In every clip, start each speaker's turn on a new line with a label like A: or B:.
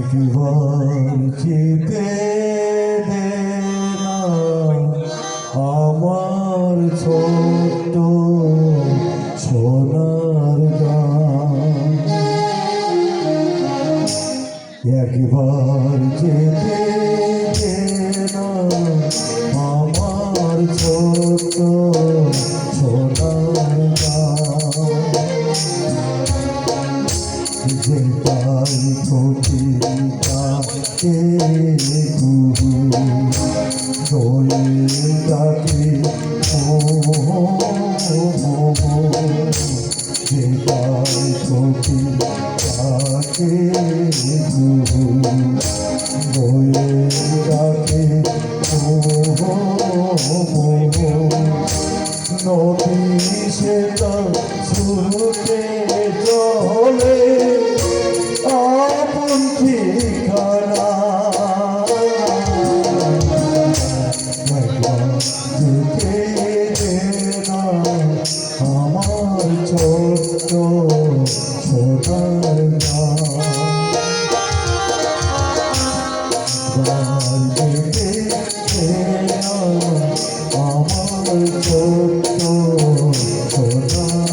A: একবার যেতে দে না আমার ছোট্ট সোনার গান, একবার যেতে দে না আমার ছোট্ট সোনার গান, যেটাই কবিতাকে দোলে ডাকে যেটাই কবিতাকে দোলে ডাকে নদী সেটা শুরুতে চলে আপন ঠিকানা, যেতে দে না আমার ছোট্ট সোনার গান, যেতে দে না আমার ছোট্ট সোনার গান।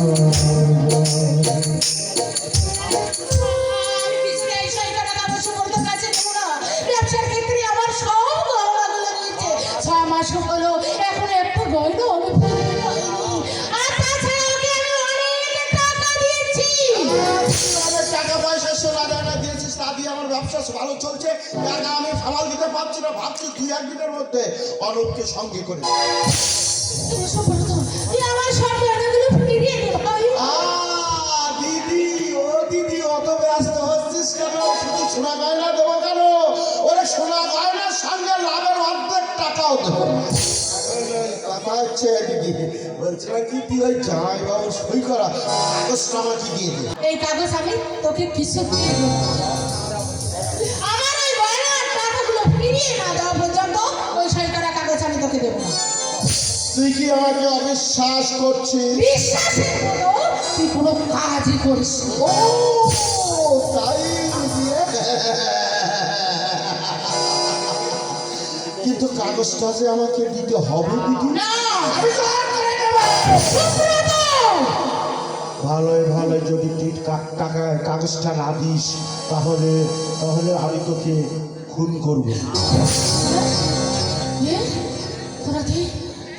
B: ব্যবসা ভালো চলছে, টাকা আমি সামাল দিতে পারছি না, ভাবছি 2-1 দিনের মধ্যে অনুপকে সঙ্গে করে দিদি। ও দিদি, অত ব্যস্ত হচ্ছিস কেন? শুধু সোনা গয়না দেবো কেন? ওরে সোনা গয়নার সঙ্গে লাভের অর্ধেক টাকাও দেবো। কথা হচ্ছে দিদি, বলছিলাম কি তুই ওই জামাইবাবু সই করা কাগজটা আমাকে দিয়ে দে।
C: এই কাগজ আমি তোকে কিছু দিয়ে দেবো, আমার ওই গয়নার টাকাগুলো ফিরিয়ে না দেওয়া পর্যন্ত ওই সই করা কাগজ আমি তোকে দেবো না।
B: তুই কি আমাকে অবিশ্বাস করছিস?
C: বিশ্বাসের মতো তুই কোনো কাজই করিস না।
B: ও তাই কিন্তু কাগজটা যে আমাকে দিতে হবে দিদি।
C: না, আমি জোর করে নেব। সুব্রত!
B: ভালোই ভালোই যদি তুই কাগজটা না দিস তাহলে তাহলে আমি তোকে খুন করব।
C: এ?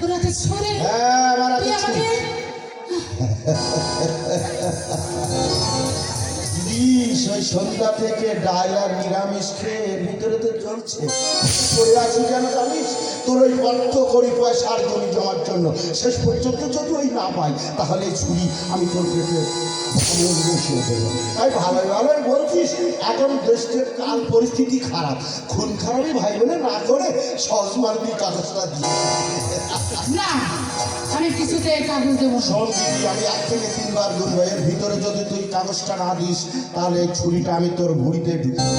C: তোরাতে ছড়ে
B: হ্যাঁ,
C: তুই আমাকে
B: ওই সন্ধ্যা থেকে ডাল আর নিরামিষ খেয়ে এর ভিতরে তো চলছে। পড়ে আছি কেন জানিস? তোর ওই অর্থ করি পয়সার জমি জমার জন্য শেষ পর্যন্ত যদি ওই না পাই তাহলে ছুরি আমি তোর পেটে বসিয়ে দেবো। তাই ভালোই ভালোই বলছিস, এখন দেশের কাল পরিস্থিতি খারাপ, খুন খারাপই ভাই বলে না করে সহজ মার্গি কাগজটা দিয়ে
C: না, আমি কিছুতে এই কাগজ দেবো না।
B: শোন দিদি, আমি 1 থেকে 3 বার বলবো, এর ভিতরে যদি তুই কাগজটা না দিস তাহলে এই ছুরিটা আমি তোর ভুঁড়িতে ঢুকে
C: না,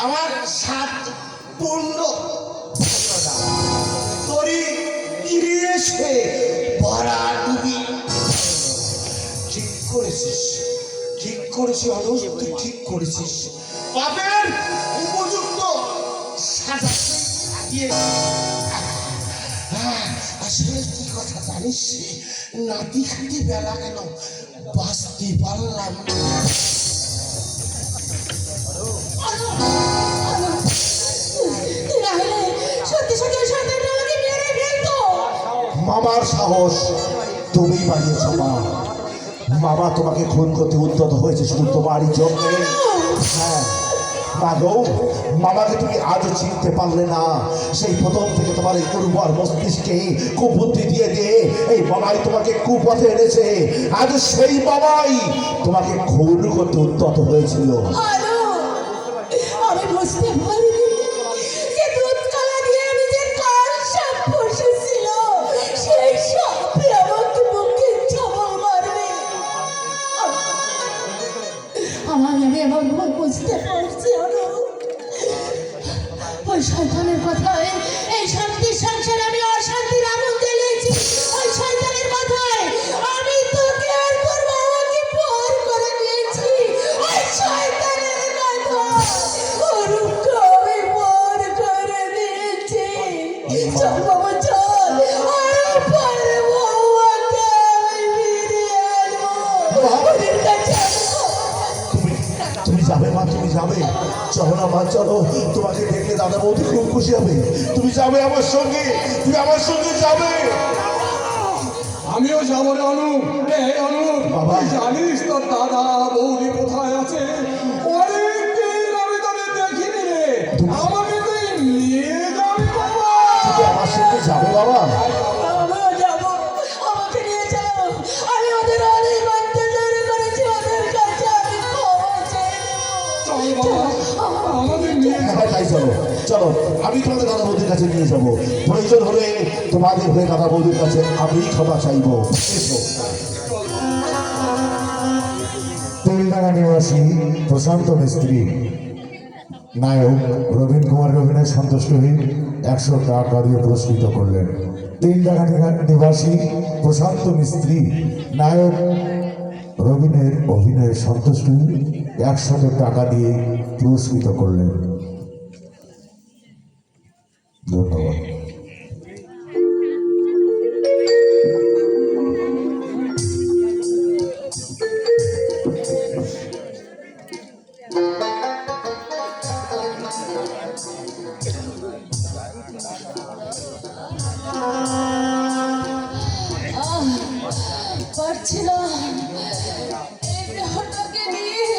B: আমার সাত পূর্ণ তরি এসে ভরা ডুবি ঠিক করেছিস অনুষ, তুই ঠিক করেছিস। পাপের উপযুক্ত সাজা দিয়ে আসলে কি কথা জানিস, নাতি খাতি বেলা কেন বাঁচতে পারলাম না। মামার সাহস তুমি বানিয়েছ মা। মামা তোমাকে খুন করতে উদ্যত হয়েছে শুধু তোমারই জন্য। হ্যাঁ মাগো, মামাকে তুমি আজও চিনতে পারলে না। সেই প্রথম থেকে তোমার এই উর্বর মস্তিষ্কে কুবুদ্ধি দিয়ে দিয়ে এই মামাই তোমাকে কুপথে এনেছে। আজ সেই মামাই তোমাকে খুন করতে উদ্যত হয়েছিল।
C: আমি বুঝতে পারিনি যে দুধ কলা দিয়ে আমি যে কাল সাপ বসেছিল সেই সাপে আমাকে মুখে চাবল মারবে। আমি এমন বুঝতে পারছি ওই শয়তানের কথায় এই শান্তির সংসারে আমি অশান্তির আগুন জ্বালিয়েছি। ওই শয়তানের কথায় আমি তোকে আর তোর বাবাকে পর করে দিয়েছি। ওই শয়তানের কথা অরূপকে আমি পর করে দিয়েছি। চল বাবা চল, অরূপ আর বাবাকে আমি ফিরিয়ে আনবো। ওদের কাছে
B: তুমি যাবে মা, তুমি যাবে। চলো না মা, চলো। তোমাকে দেখলে দাদা বৌদি খুব খুশি হবে। তুমি যাবে আমার সঙ্গে, তুমি আমার সঙ্গে যাবে।
D: আমিও যাবো রে অনু।
B: বাবা।
D: তুই জানিস তোর দাদা বৌদি কোথায় আছে? অনেকদিন আমি তোদের দেখিনি রে। আমাকে তুই নিয়ে যাবি বাবা?
B: তুমি আমার সঙ্গে যাবে বাবা?
C: আমিও যাবো, আমাকে নিয়ে চলো। আমি ওদের অনেক অত্যাচার করেছি, ওদের কাছে আমি ক্ষমা চাই।
D: চল বাবা, আমাদের নিয়ে যা।
B: হ্যাঁ তাই চলো, চলো। আমি তোমাদের দাদা বৌদির কাছে নিয়ে যাবো। প্রয়োজন হলে তোমাদের হয়ে দাদা বৌদির কাছে আমি ক্ষমা চাইবো। এসো।
A: তেলডাঙ্গা নিবাসী প্রশান্ত মিস্ত্রি নায়ক রবীন কুমারের অভিনয় সন্তুষ্ট হয়ে 100 টাকা দিয়ে পুরস্কৃত করলেন। তেলডাঙ্গা নিবাসী প্রশান্ত মিস্ত্রি নায়ক রবীনের অভিনয়ে সন্তুষ্ট হয়ে 100 টাকা দিয়ে পুরস্কৃত করলেন। ধন্যবাদ।
C: পারছি না এই দেহটাকে নিয়ে,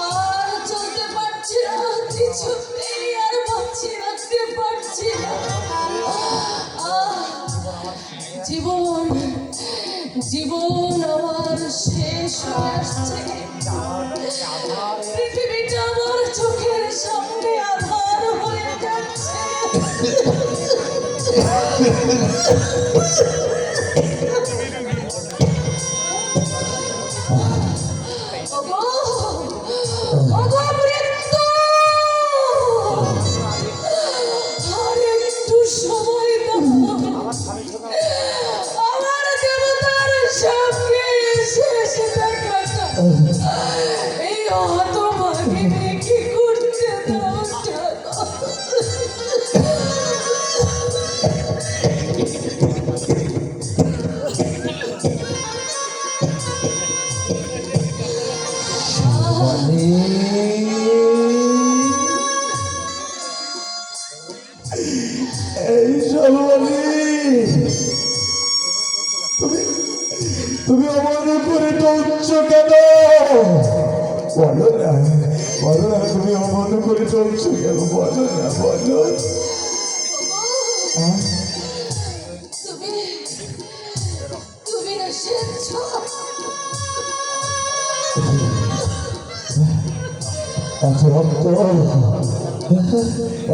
C: আর চলতে পারছি না, কিছুতেই আর বাঁচিয়ে রাখতে পারছি না। জীবন আমার শেষ হয়ে আসছে। পৃথিবীটা আমার চোখের সামনে আধার হয়ে যাচ্ছে। এই হতভাগিনী কি করতে দাও
B: এই সর্বনী, তুমি অমন করে চলছ কেন? বলো না, তুমি অমন করে চলছ কেন? বলো না, বলো।
C: তুমি না সেচ্ছ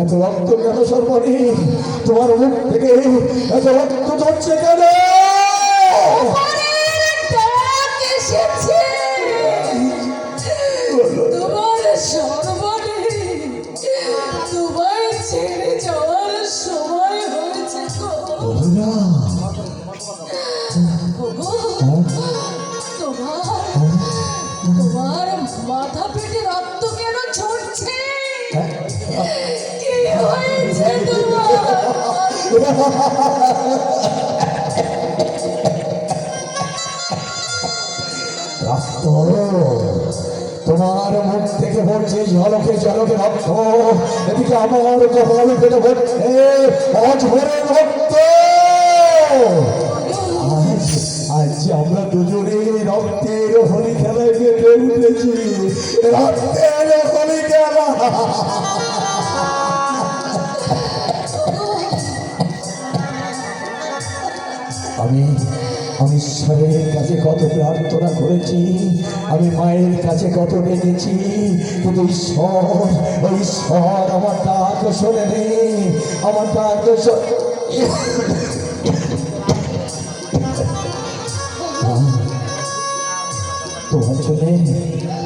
B: এত রক্ত কেন সর্বনী? তোমার মুখ থেকে এত রক্ত ঝরছে কেন?
C: এসেছে তোমার মাথা পেটে রক্ত কেন ঝরছে? কি হয়েছে তোমার?
A: রক্ত, তোমার মুখ থেকে পড়ছে ঝলকে ঝলকে রক্ত, এদিকে আমার কপাল পেটে পড়ছে অঝরে রক্ত। আজ আজ আমরা দুজনে রক্তের হোলি খেলায় মেতে উঠেছি, রক্তের হোলি খেলা। আমি আমি ঈশ্বরের কাছে কত প্রার্থনা করেছি, আমি মায়ের কাছে কত ডেকেছি, কিন্তু ঈশ্বর আমার ডাক শোনেনি, আমার ডাক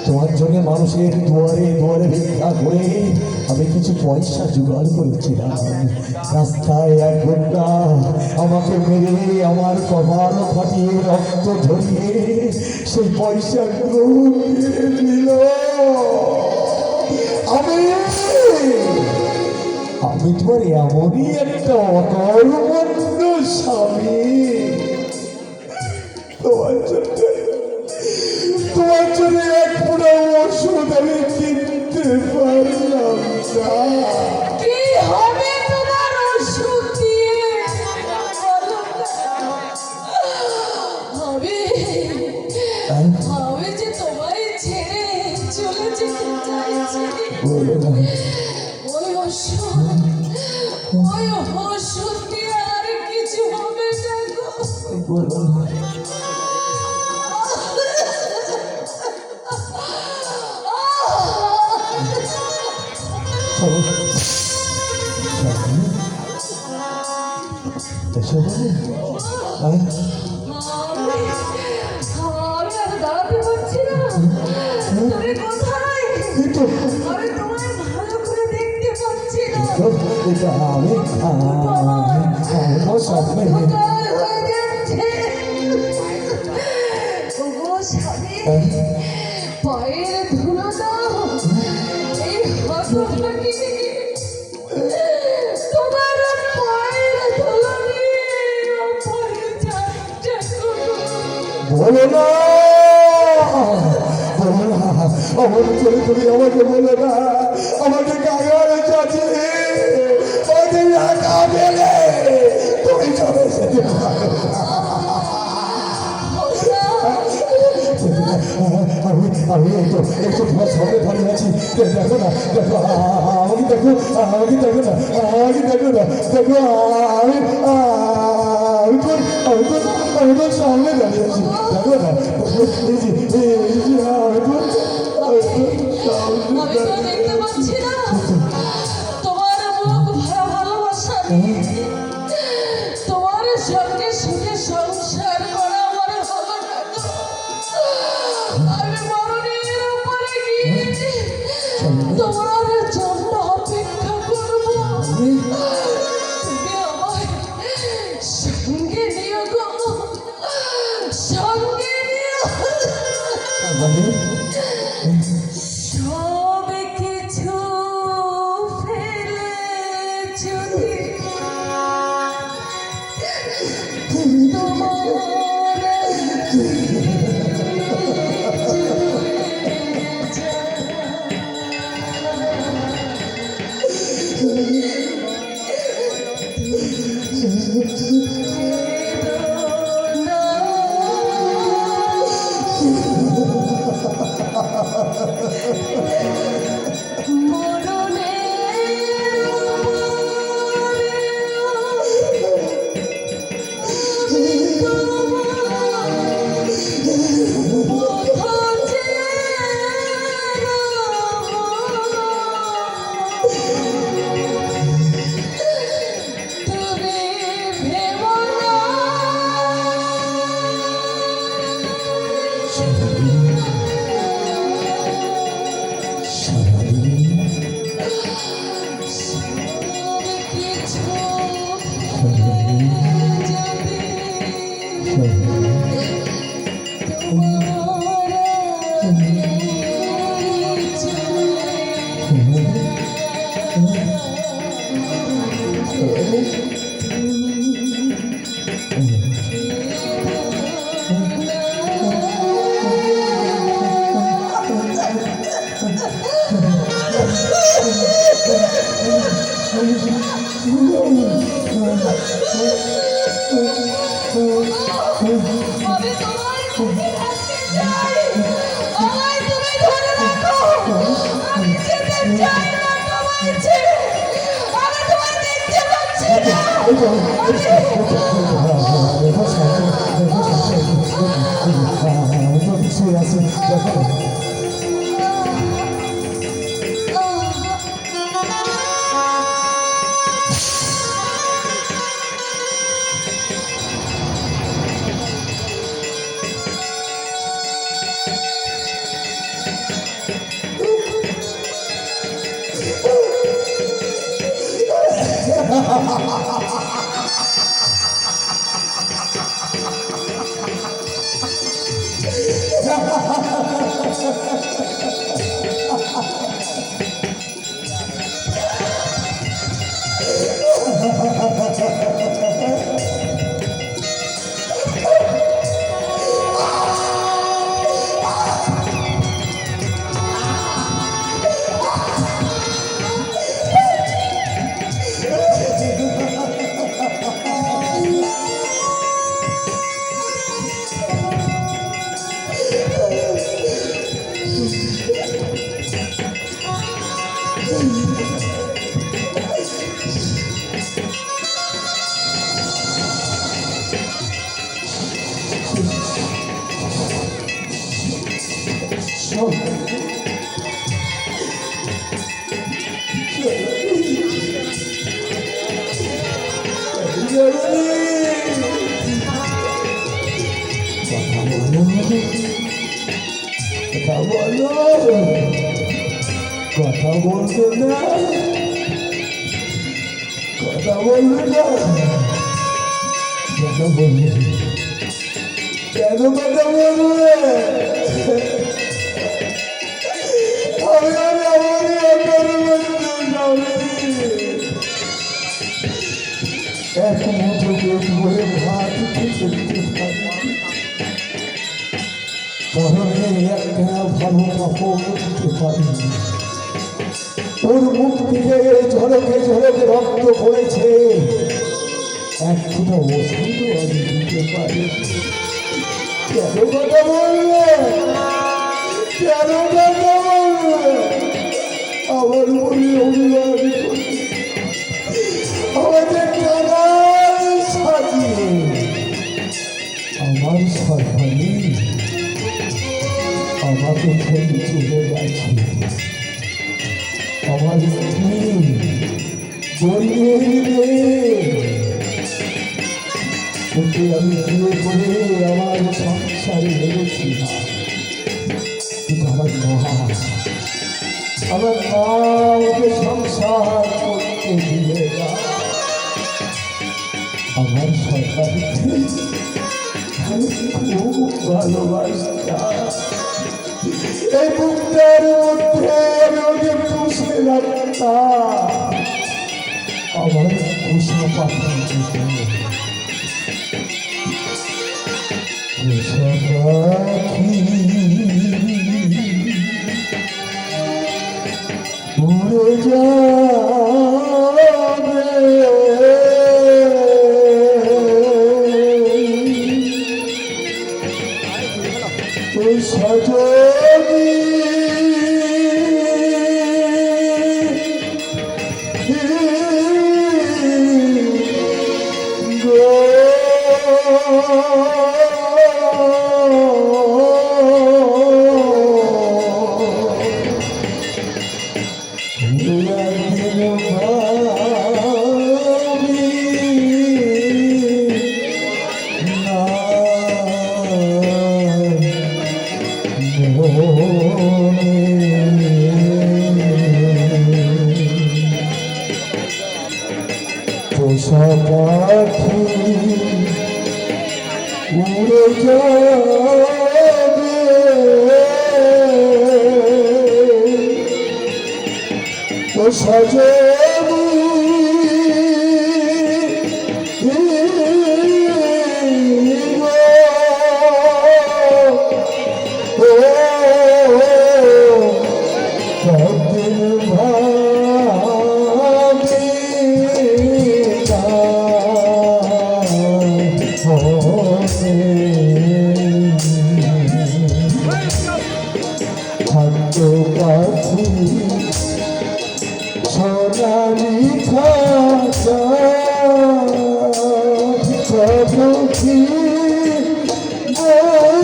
A: তোমার জন্যে মানুষের দুয়ারে দুয়ারে ভিক্ষা করে আমি কিছু পয়সা জোগাড় করেছিলাম। রাস্তায় এক গুন্ডা আমাকে মেরে আমার কপাল ফাটিয়ে রক্ত ঝরিয়ে সেই পয়সাগুলো মেরে দিল। আমি তোমার এমনই একটা অকর্মণ্য স্বামী, তোমার জন্য এক পুরো ওষুধ আমি কিনতে পারলাম না।
C: কি হবে তোমার ওষুধ দিয়ে? আমি যে তোমায় ছেড়ে চলে যেতে চাইছি। ওই ওষুধ দিয়ে আর কিছু হবে না গো। আমি আর দাঁড়াতে পারছি না। তুমি কোথায়? আমি তোমায় ভালো করে দেখতে পাচ্ছি না। কোথায় হয়ে যাচ্ছে? ওগো স্বামী, পায়ের ধুলো দাও। এই হতভাগী তোমার পায়ের ধুলো নিয়ে পায়ে যাচ্ছে।
A: বলো না, বলো না, আমার চলে তুমি আমাকে বলো না, আমাকে কাগজে চাচ্ছি, আমাকে একা পেলে তুমি চলে যেতে পারো। আমি একটু তোমার সামনে দাঁড়িয়ে আছি, দেখো না, দেখো আমাকে, দেখো আমাকে, দেখো না, আমাকে দেখো না, দেখো আমি তোর সামনে দাঁড়িয়ে আছি, দেখো না,
C: আমি তো দেখতে পাচ্ছি না। তোমার মুখ ভরা ভালোবাসা নিয়ে তোমার সঙ্গে সুখে সংসার করা আমার হলো না গো। আমি মরণের উপরে গিয়ে তোমার জন্য অপেক্ষা করবো। তুমি আমায় সঙ্গে নিও গো, সঙ্গে নিও। সব কিছু ফেলে যদি তোমার কি থাকতে চাই। আমায় তুমি ধরে রাখো। আমি যেতে চাই না তোমায় ছেড়ে। আমি তোমায় দেখতে পাচ্ছি না।
A: শুয়ে আছে দেখো কথা বলো কথা বলবে না কথা বলবে না কেন বলবে কেন কথা বলবে আমি এক মুঠো পেট ভরে ভাত খেতে দিতে পারি পরনে একটা ভালো কাপড় দিতে পারি ওর মুখ থেকে ঝলকে ঝলকে রক্ত পড়েছে এক ফোঁটা ওষুধও আমি দিতে পারি কেন কথা বলবে কেন কথা বলবে আমার মনে অভিমান আমাদের কানাল সাজিয়ে আমার সরকারি আমাকে ছেড়ে চলে গেছে আমার স্ত্রী ওকে আমি বিয়ে করে আমার সংসারে লেগেছি না কিন্তু আমার মা ওকে সংসার করতে দিলে না আমার সরকারিকে আমি খুব ভালোবাসতাম এই বুকটার মধ্যে আমি ওকে পুষে রাখতাম আমার পোষা পাখি পোষা পাখি উড়ে যাবে ওই সজনী পোষা পাখি উড়ে যাবে ও সজনী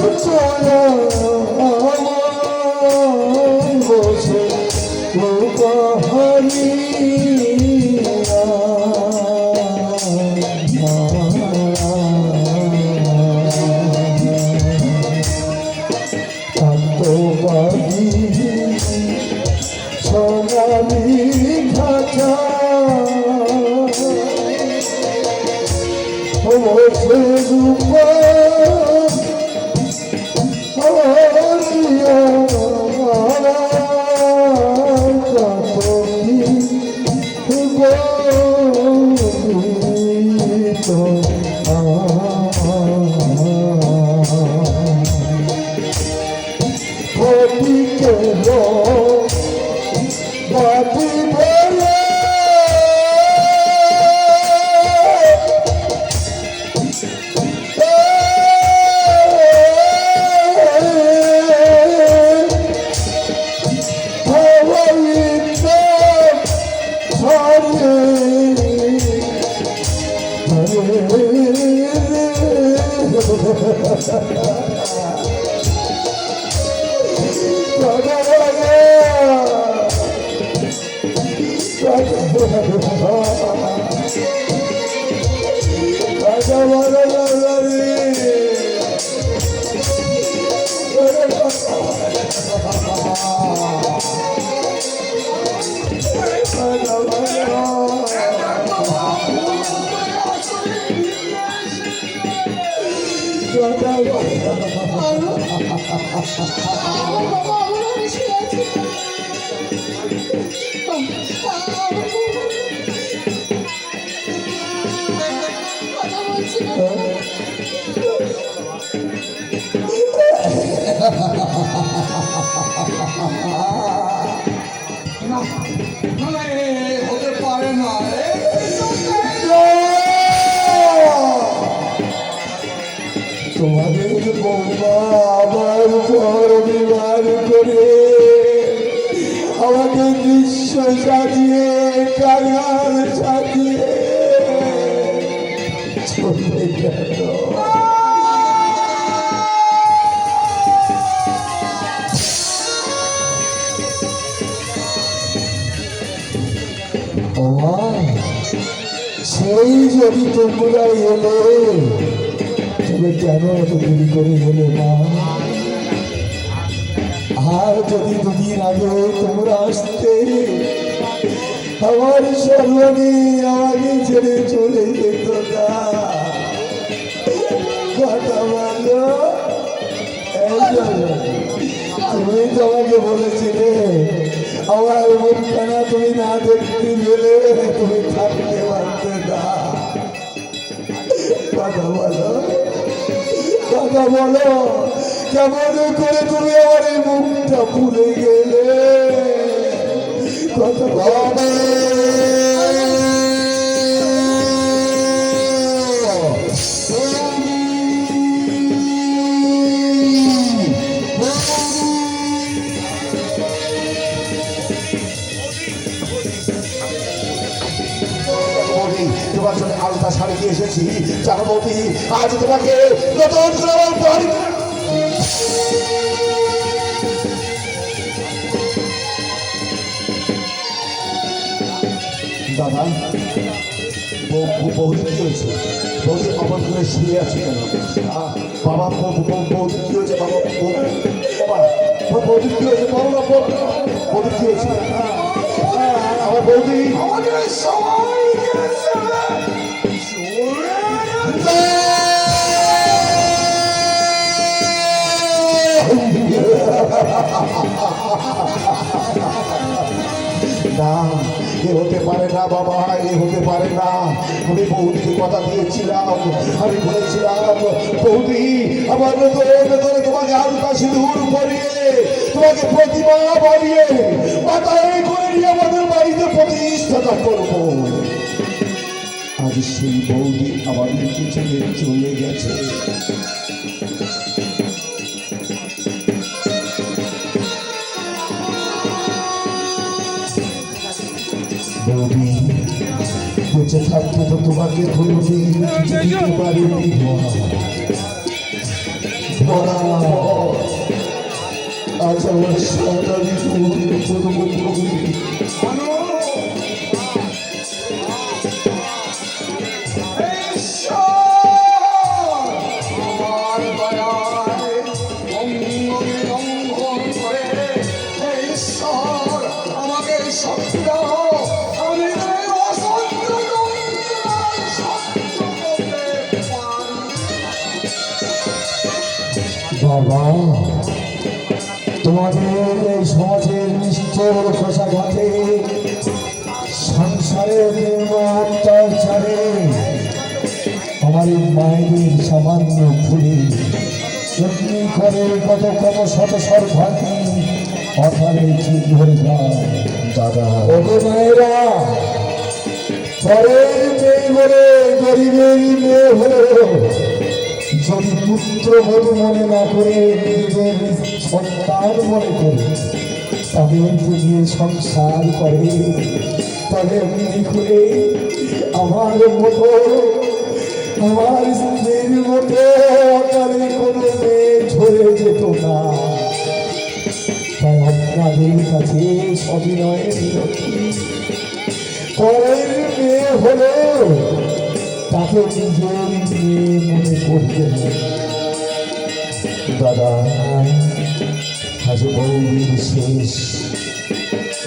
A: তোরা বসে সোনালি খাঁচা বসে রূপা
C: আমার বাবা আমার ঘরে শুয়ে আছে। কথা বলছি না।
D: না না, এ হতে পারে না।
A: তোমাদের বৌমা আমার উপর অভিমান করে আমাকে দৃশ্য সাজিয়ে কাঙাল সাজিয়ে চলে গেল। সেই যদি তোমরা এলে তবে কেন এত দেরি করে এলে না? আর যদি দুদিন আগে তোমরা আসতে আমার সর্বনি আমাকে ছেড়ে চলে যেত না। কথা বলো, তুমি তোমাকে বলেছিলে আমার মুখখানা তুমি না দেখতে গেলে তুমি থাকতে পারতে না। কথা বলো, কথা বলো, কেমন করে তুমি আমার এই মুখটা ভুলে গেলে? কথা বলো।
B: তোমার জন্য আলতা শাড়ি দিয়ে এসেছি জানো বৌদি, আজ তোমাকে নতুন করে আমার বাড়ি দাদা বৌদি কি হয়েছে? বৌদি অমন করে শুয়ে আছে কেন? বাবা বৌদি কি হয়েছে? বাবা বাবা বৌদি কি হয়েছে? বাবা বৌদি কি হয়েছে? আমার বৌদি
D: আমাদের সবাই
B: না, এ হতে পারে না বাবা, এ হতে পারে না। আমি বৌদিকে কথা দিয়েছিলাম, আমি বলেছিলাম বৌদি আমার নতুন তোমাকে আলতা সিঁদুর পরিয়ে তোমাকে প্রতিমা বানিয়ে মাথায় করে নিয়ে আমাদের বাড়িতে প্রতিষ্ঠাতা করবো। আজ সেই বৌদি আমাদের পিছনে চলে গেছে। বৌদি বেঁচে থাকতে তো তোমাকে কোনোদিন কিছু দিতে পারিনি।
A: মরার পর আজ আমার সাত আমি পূর্ণ করি।
D: আনো আমার দয়ায় অঙ্গকে লঙ্ঘন করে হে ঈশ্বর আমাকে শক্তি দাও আমি এই অসহ্য যন্ত্রণার সহ্য করতে পারি।
A: বাবা, তোমাদের এই সমাজের নিষ্ঠুর প্রশাঘাতে সংসারের অত্যাচারে আমার এই মায়েদের সামান্য ভুলে এমনি করে কত কত শত সর্বাঙ্গী অথারে ঠিক ধরে যায়।
B: দাদা
A: ওগো মায়েরা, পরের মেয়ে বলে গরিবের মেয়ে হলেও যদি পুত্র বধূ মনে না করে নিজেদের সন্তান মনে করে তাদেরকে নিয়ে সংসার করে, তবে এমনি করে আমার মতো আমার স্ত্রীর মতো অকালে কোনো মেয়ে ঝরে যেত না। তাই আপনাদের কাছে সবিনয় বিনতি, পরের মেয়ে হলেও তাকে নিজের মেয়ে মনে করবেন।
B: দাদা আজ বৌদির শেষ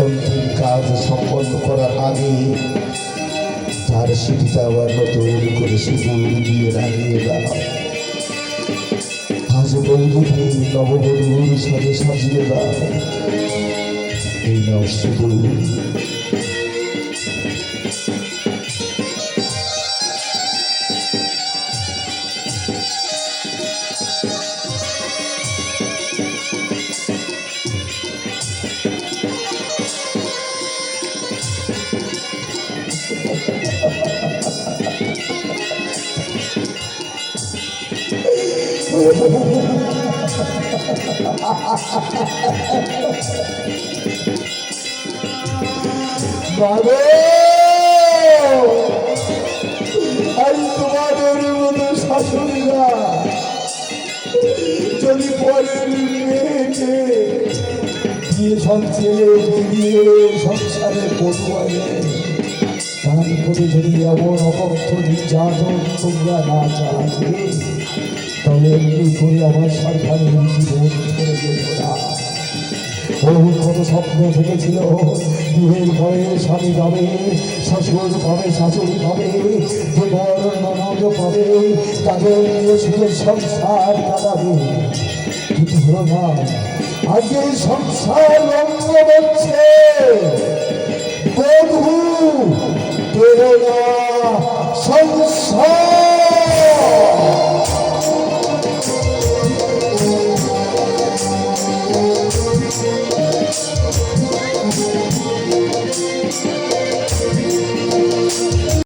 B: অন্তিম কাজ সম্পন্ন করার আগে তার স্মৃতিটা আবার নতুন করে সিঁদুর দিয়ে রাখিয়ে দাও। আজ বৌদিকে নববধূর সাথে সাজিয়ে দাও। এই নাও সিঁদুর।
A: বাবা, আজ তোমাদের মতো শাশুড়িরা যদি পরের মেয়েকে বিয়ে ছেলে বিয়ে সংসারে পড়ুয়ায় তারপরে যদি এমন অকথ্য নির্যাতন তোমরা না চাচ্ছে, তবে এমনি করে আমার সরকারের জীবন ছেড়ে যেত না। বহু কত স্বপ্ন থেকেছিল, বিয়ের ঘরে স্বামী পাবে, শ্বশুর পাবে, শাশুড়ি পাবে, দেবর ননদ পাবে, তাদের নিয়ে সুখের সংসার কাটাবে। কিন্তু হলো না, আজকে সংসার রঙ্গ বলছে বধূ পেল না সংসার